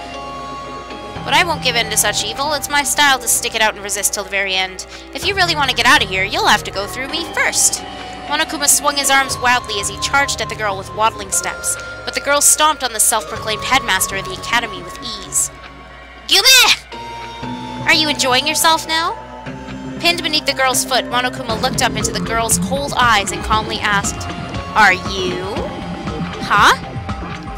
Speaker 1: But I won't give in to such evil. It's my style to stick it out and resist till the very end. If you really want to get out of here, you'll have to go through me first. Monokuma swung his arms wildly as he charged at the girl with waddling steps. But the girl stomped on the self-proclaimed headmaster of the academy with ease. Gyume! Are you enjoying yourself now? Pinned beneath the girl's foot, Monokuma looked up into the girl's cold eyes and calmly asked, Are you? Huh?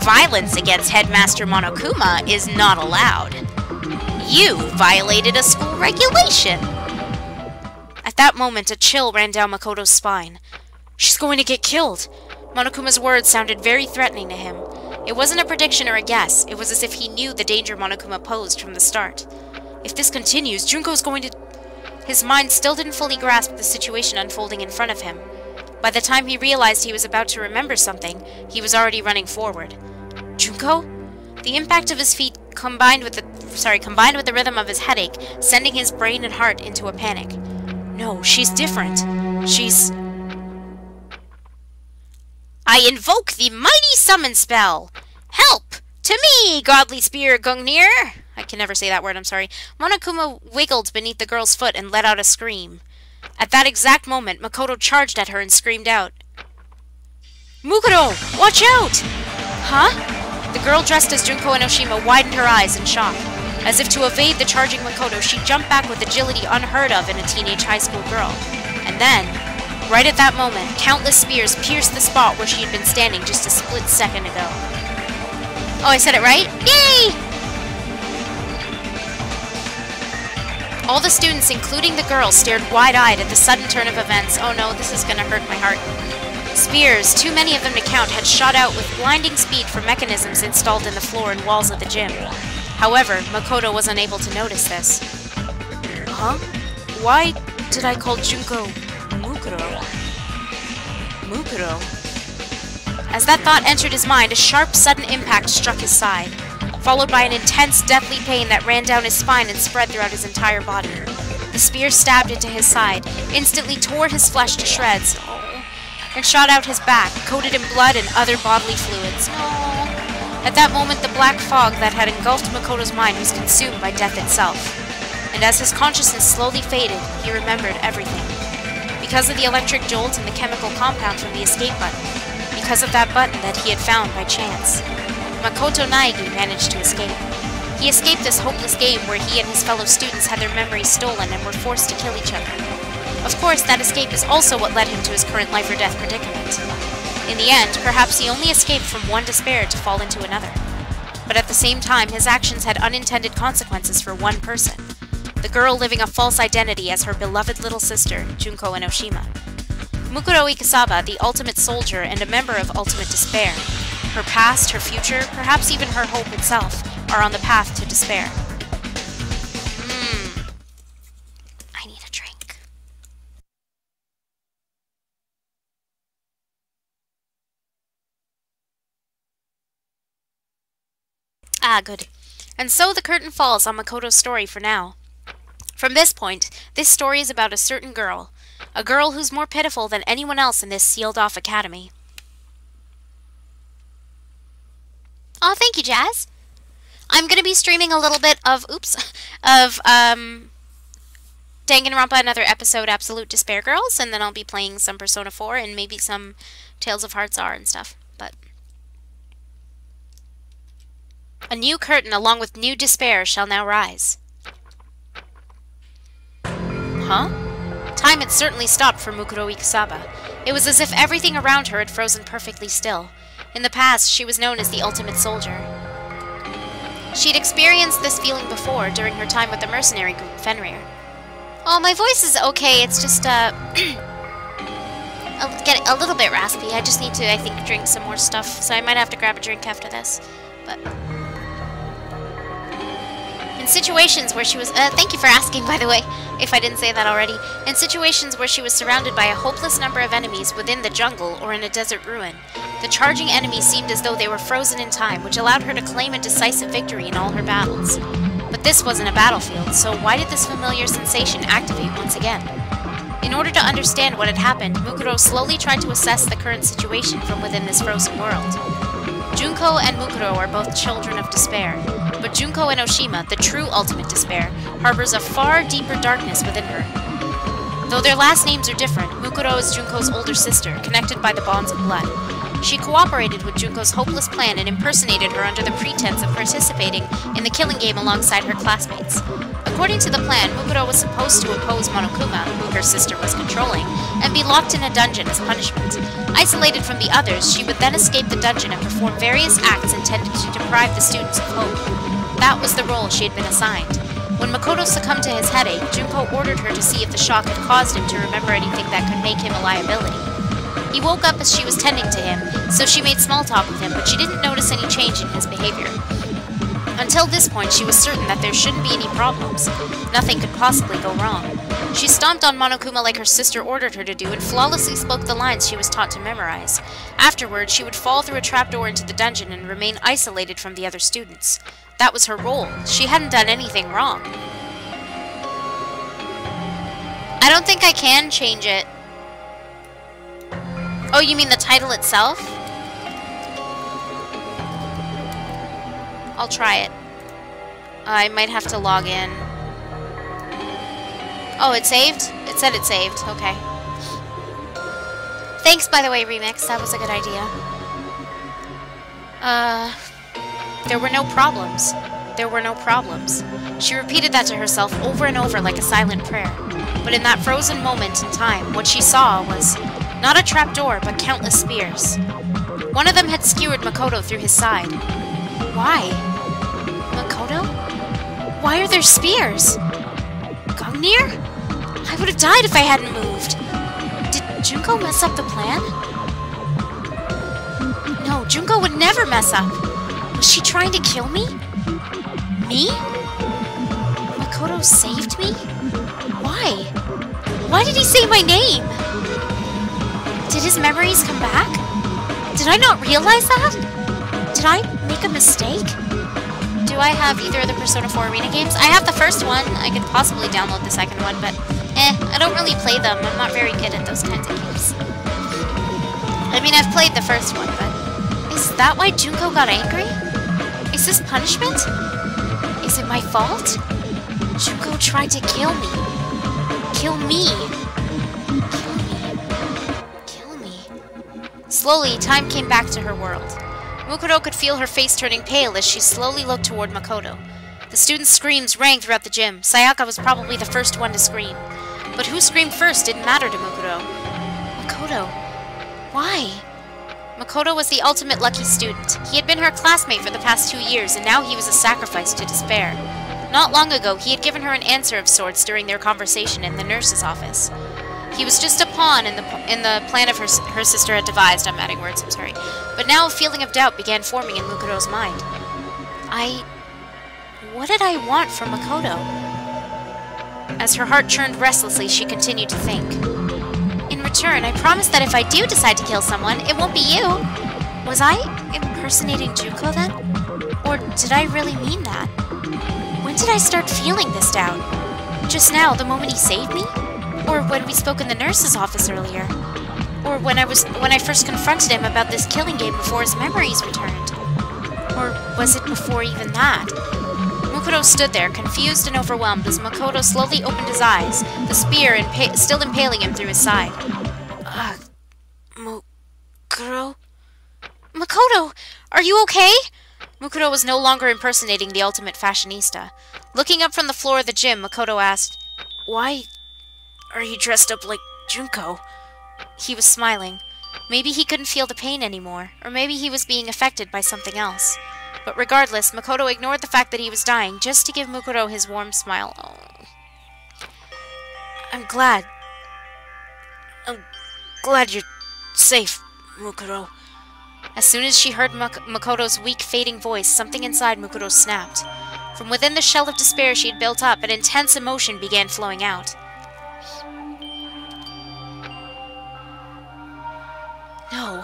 Speaker 1: Violence against Headmaster Monokuma is not allowed. You violated a school regulation. At that moment, a chill ran down Makoto's spine. She's going to get killed. Monokuma's words sounded very threatening to him. It wasn't a prediction or a guess. It was as if he knew the danger Monokuma posed from the start. If this continues, Junko's going to... His mind still didn't fully grasp the situation unfolding in front of him. By the time he realized he was about to remember something, he was already running forward. Junko? The impact of his feet combined with the rhythm of his headache, sending his brain and heart into a panic. No, she's different. She's... I invoke the mighty summon spell! Help! To me, godly spear Gungnir! I can never say that word, I'm sorry. Monokuma wiggled beneath the girl's foot and let out a scream. At that exact moment, Makoto charged at her and screamed out. Mukuro! Watch out! Huh? The girl dressed as Junko Enoshima widened her eyes in shock. As if to evade the charging Makoto, she jumped back with agility unheard of in a teenage high school girl. And then, right at that moment, countless spears pierced the spot where she had been standing just a split second ago. Oh, I said it right? Yay! All the students, including the girl, stared wide-eyed at the sudden turn of events. Oh no, this is gonna hurt my heart. Spears, too many of them to count, had shot out with blinding speed from mechanisms installed in the floor and walls of the gym. However, Makoto was unable to notice this. Huh? Why did I call Junko Mukuro? Mukuro? As that thought entered his mind, a sharp, sudden impact struck his side, followed by an intense, deathly pain that ran down his spine and spread throughout his entire body. The spear stabbed into his side, instantly tore his flesh to shreds, and shot out his back, coated in blood and other bodily fluids. No.
Speaker 2: At that moment, the black fog that had engulfed Makoto's mind was consumed by death itself. And as his consciousness slowly faded, he remembered everything. Because of the electric jolt and the chemical compound from the escape button. Because of that button that he had found by chance. Makoto Naegi managed to escape. He escaped this hopeless game where he and his fellow students had their memories stolen and were forced to kill each other. Of course, that escape is also what led him to his current life-or-death predicament. In the end, perhaps he only escaped from one despair to fall into another. But at the same time, his actions had unintended consequences for one person. The girl living a false identity as her beloved little sister, Junko Enoshima. Mukuro Ikasaba, the ultimate soldier and a member of Ultimate Despair. Her past, her future, perhaps even her hope itself, are on the path to despair. I need a drink. Ah, good. And so the curtain falls on Makoto's story for now. From this point, this story is about a certain girl. A girl who's more pitiful than anyone else in this sealed-off academy.
Speaker 1: Oh, thank you, Jazz. I'm going to be streaming a little bit of, Dangan, Ronpa, another episode, Absolute Despair Girls, and then I'll be playing some Persona 4 and maybe some Tales of Hearts R and stuff, but... A new curtain along with new despair shall now rise.
Speaker 2: Huh? Time had certainly stopped for Mukuro Ikasaba. It was as if everything around her had frozen perfectly still. In the past, she was known as the ultimate soldier. She'd experienced this feeling before during her time with the mercenary group Fenrir.
Speaker 1: Oh, my voice is okay, it's just, I'll get a little bit raspy. I just need to, I think, drink some more stuff, so I might have to grab a drink after this, but... In situations where she was, thank you for asking, by the way, if I didn't say that already. In situations where she was surrounded by a hopeless number of enemies within the jungle or in a desert ruin, the charging enemies seemed as though they were frozen in time, which allowed her to claim a decisive victory in all her battles. But this wasn't a battlefield, so why did this familiar sensation activate once again? In order to understand what had happened, Mukuro slowly tried to assess the current situation from within this frozen world. Junko and Mukuro are both children of despair, but Junko Enoshima, the true ultimate despair, harbors a far deeper darkness within her. Though their last names are different, Mukuro is Junko's older sister, connected by the bonds of blood. She cooperated with Junko's hopeless plan and impersonated her under the pretense of participating in the killing game alongside her classmates. According to the plan, Mukuro was supposed to oppose Monokuma, who her sister was controlling, and be locked in a dungeon as punishment. Isolated from the others, she would then escape the dungeon and perform various acts intended to deprive the students of hope. That was the role she had been assigned. When Makoto succumbed to his headache, Junko ordered her to see if the shock had caused him to remember anything that could make him a liability. He woke up as she was tending to him, so she made small talk with him, but she didn't notice any change in his behavior. Until this point, she was certain that there shouldn't be any problems. Nothing could possibly go wrong. She stomped on Monokuma like her sister ordered her to do and flawlessly spoke the lines she was taught to memorize. Afterwards, she would fall through a trapdoor into the dungeon and remain isolated from the other students. That was her role. She hadn't done anything wrong. I don't think I can change it. Oh, you mean the title itself?
Speaker 2: I'll try it. I might have to log in. Oh, it saved? It said it saved. Okay.
Speaker 1: Thanks, by the way, Remix. That was a good idea.
Speaker 2: There were no problems. There were no problems. She repeated that to herself over and over like a silent prayer. But in that frozen moment in time, what she saw was not a trapdoor, but countless spears. One of them had skewered Makoto through his side. Why? Makoto? Why are there spears? Gungnir? I would have died if I hadn't moved. Did Junko mess up the plan? No, Junko would never mess up. Was she trying to kill me? Me? Makoto saved me? Why? Why did he say my name? Did his memories come back? Did I not realize that? Did I make a mistake?
Speaker 1: Do I have either of the Persona 4 Arena games? I have the first one. I could possibly download the second one, but I don't really play them. I'm not very good at those kinds of games. I mean, I've played the first one, but...
Speaker 2: Is that why Junko got angry? Is this punishment? Is it my fault? Junko tried to kill me. Kill me. Kill me. Kill me. Slowly, time came back to her world. Mukuro could feel her face turning pale as she slowly looked toward Makoto. The students' screams rang throughout the gym. Sayaka was probably the first one to scream. But who screamed first didn't matter to Mukuro. Makoto. Why? Makoto was the ultimate lucky student. He had been her classmate for the past 2 years, and now he was a sacrifice to despair. Not long ago, he had given her an answer of sorts during their conversation in the nurse's office. He was just a pawn in the plan of her sister had devised. I'm adding words, I'm sorry. But now a feeling of doubt began forming in Mukuro's mind. What did I want from Makoto? As her heart churned restlessly, she continued to think. In return, I promise that if I do decide to kill someone, it won't be you. Was I impersonating Junko then? Or did I really mean that? When did I start feeling this doubt? Just now, the moment he saved me? Or when we spoke in the nurse's office earlier? Or when I first confronted him about this killing game before his memories returned? Or was it before even that? Mukuro stood there, confused and overwhelmed, as Makoto slowly opened his eyes, the spear still impaling him through his side. Mukuro? Makoto! Are you okay? Mukuro was no longer impersonating the ultimate fashionista. Looking up from the floor of the gym, Makoto asked, Why are you dressed up like Junko? He was smiling. Maybe he couldn't feel the pain anymore, or maybe he was being affected by something else. But regardless, Makoto ignored the fact that he was dying just to give Mukuro his warm smile. Oh. I'm glad you're safe, Mukuro. As soon as she heard Makoto's weak, fading voice, something inside Mukuro snapped. From within the shell of despair she had built up, an intense emotion began flowing out. No,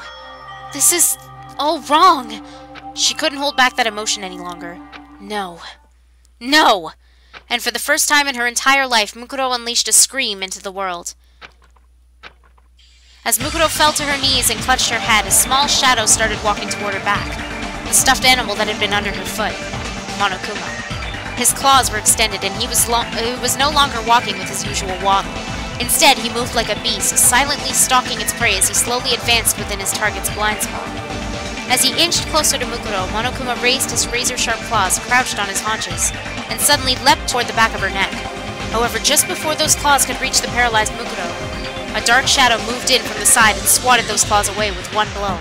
Speaker 2: this is all wrong. She couldn't hold back that emotion any longer. No. No! And for the first time in her entire life, Mukuro unleashed a scream into the world. As Mukuro fell to her knees and clutched her head, a small shadow started walking toward her back. The stuffed animal that had been under her foot. Monokuma. His claws were extended, and he was no longer walking with his usual waddle. Instead, he moved like a beast, silently stalking its prey as he slowly advanced within his target's blind spot. As he inched closer to Mukuro, Monokuma raised his razor-sharp claws, crouched on his haunches, and suddenly leapt toward the back of her neck. However, just before those claws could reach the paralyzed Mukuro, a dark shadow moved in from the side and swatted those claws away with one blow.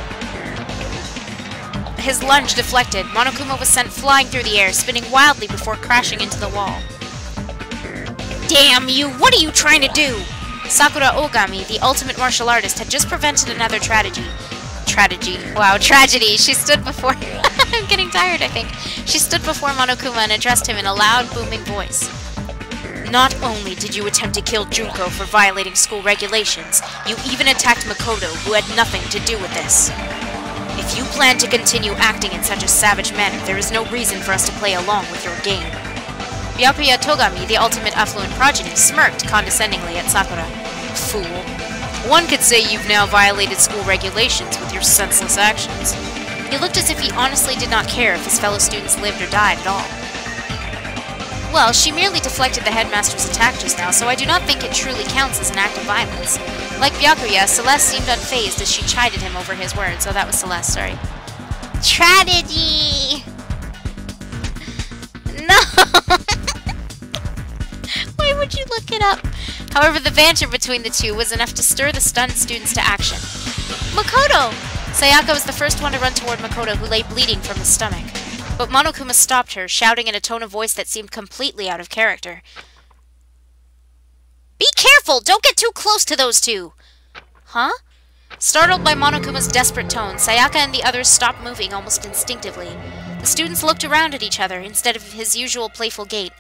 Speaker 2: His lunge deflected, Monokuma was sent flying through the air, spinning wildly before crashing into the wall. Damn you! What are you trying to do? Sakura Ogami, the ultimate martial artist, had just prevented another tragedy. Tragedy. She stood before... I'm getting tired, I think. She stood before Monokuma and addressed him in a loud, booming voice. Not only did you attempt to kill Junko for violating school regulations, you even attacked Makoto, who had nothing to do with this. If you plan to continue acting in such a savage manner, there is no reason for us to play along with your game. Byakuya Togami, the ultimate affluent progeny, smirked condescendingly at Sakura. Fool. One could say you've now violated school regulations with your senseless actions. He looked as if he honestly did not care if his fellow students lived or died at all. Well, she merely deflected the headmaster's attack just now, so I do not think it truly counts as an act of violence. Like Byakuya, Celeste seemed unfazed as she chided him over his words. Oh, that was Celeste, sorry. Tragedy! No! Why would you look it up? However, the banter between the two was enough to stir the stunned students to action. Makoto! Sayaka was the first one to run toward Makoto, who lay bleeding from his stomach. But Monokuma stopped her, shouting in a tone of voice that seemed completely out of character. Be careful! Don't get too close to those two! Huh? Startled by Monokuma's desperate tone, Sayaka and the others stopped moving almost instinctively. The students looked around at each other instead of his usual playful gait.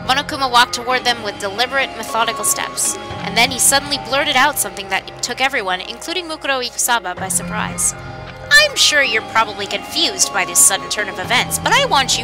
Speaker 2: Monokuma walked toward them with deliberate, methodical steps, and then he suddenly blurted out something that took everyone, including Mukuro Ikusaba, by surprise. I'm sure you're probably confused by this sudden turn of events, but I want you